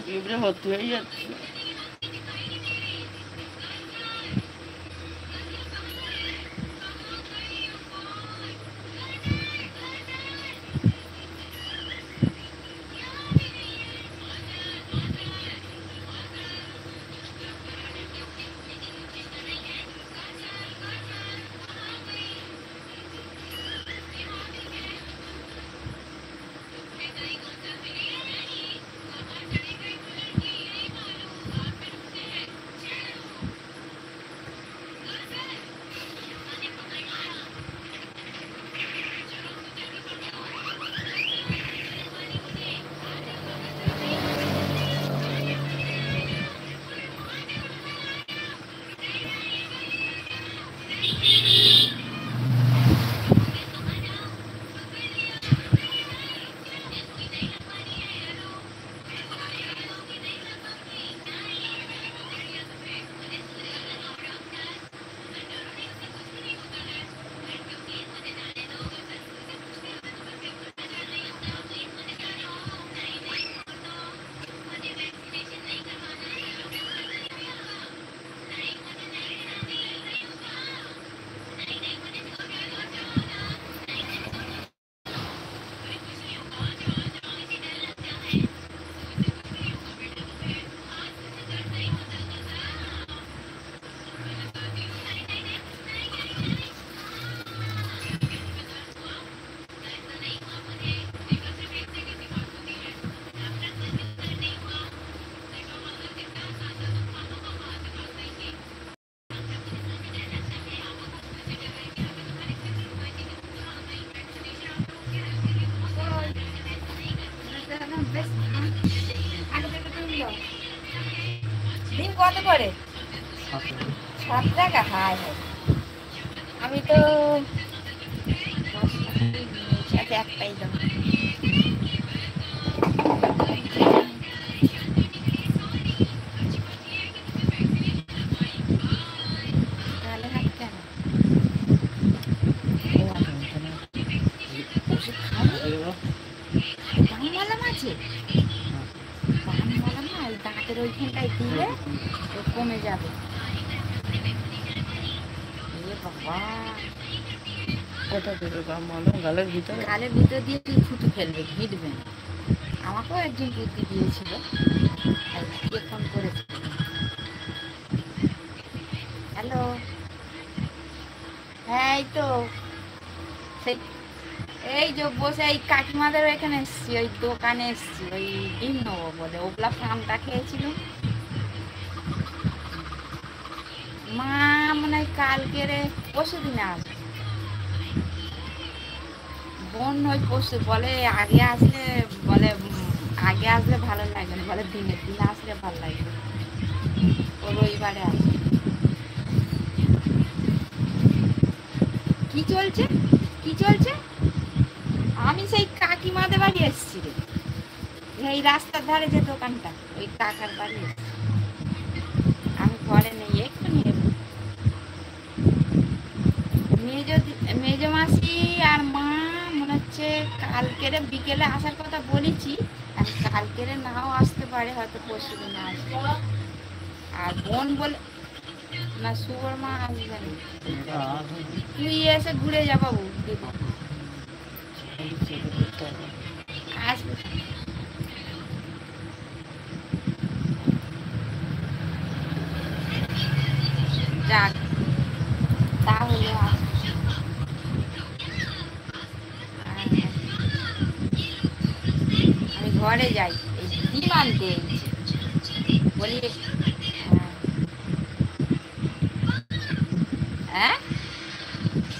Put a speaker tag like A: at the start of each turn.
A: পিঁপড়ে ভর্তি হয়ে যাচ্ছে।
B: ডিম কত করে? 7 টাকা। হাই হাই, আমি তো একটাই দাম। তাহলে হাট কেন? বানওয়ালা মাছে, বানওয়ালা মাছ দাঁতের ওইখানটায় দিলে কমে যাবে। বাবা,
A: কোথা থেকে মালুম? গালের ভিতরে,
B: গালের ভিতর দিয়ে তুই থুতু ফেলবে, ভিড়বে না। আমাকেও একজন বুদ্ধি দিয়েছিল, কে ফোন করেছিল। হ্যালো, হ্যাঁ এই তো সেই এই যে বসে এই কাকিমাদের এখানে এসছি, ওই দোকানে এসছি, ওই ডিম নেবো বলে। ওগুলা ফার্মটা খেয়েছিল মা, মনে হয় কালকে রে পরশু দিনে আসবে। বোন ওই পরশু বলে আগে আসলে, বলে আগে আসলে ভালো লাগবে না, বলে দিনের দিনে আসলে ভালো লাগবে। ও রবিবারে আসবে। কি চলছে, কি চলছে? আমি সেই কাকিমাদের বাড়ি এসছি রে, এই রাস্তার ধারে যে দোকানটা, ওই কাকার বাড়ি এসছি। আমি ঘরে নেই, এক্ষুনি মেজ মাসি আর মা মনে হচ্ছে কালকেরে বিকেলে আসার কথা বলেছি। আর কালকেরে নাও আসতে পারে, হয়তো পরশু দিনে আসবে। আর বোন বলে না, শুভর মা আসবে না। তুই এসে ঘুরে যা বাবু, দিদি আসবে। যাক, তাহলে আমি ঘরে যাই, এই ডিম আনতে বলি।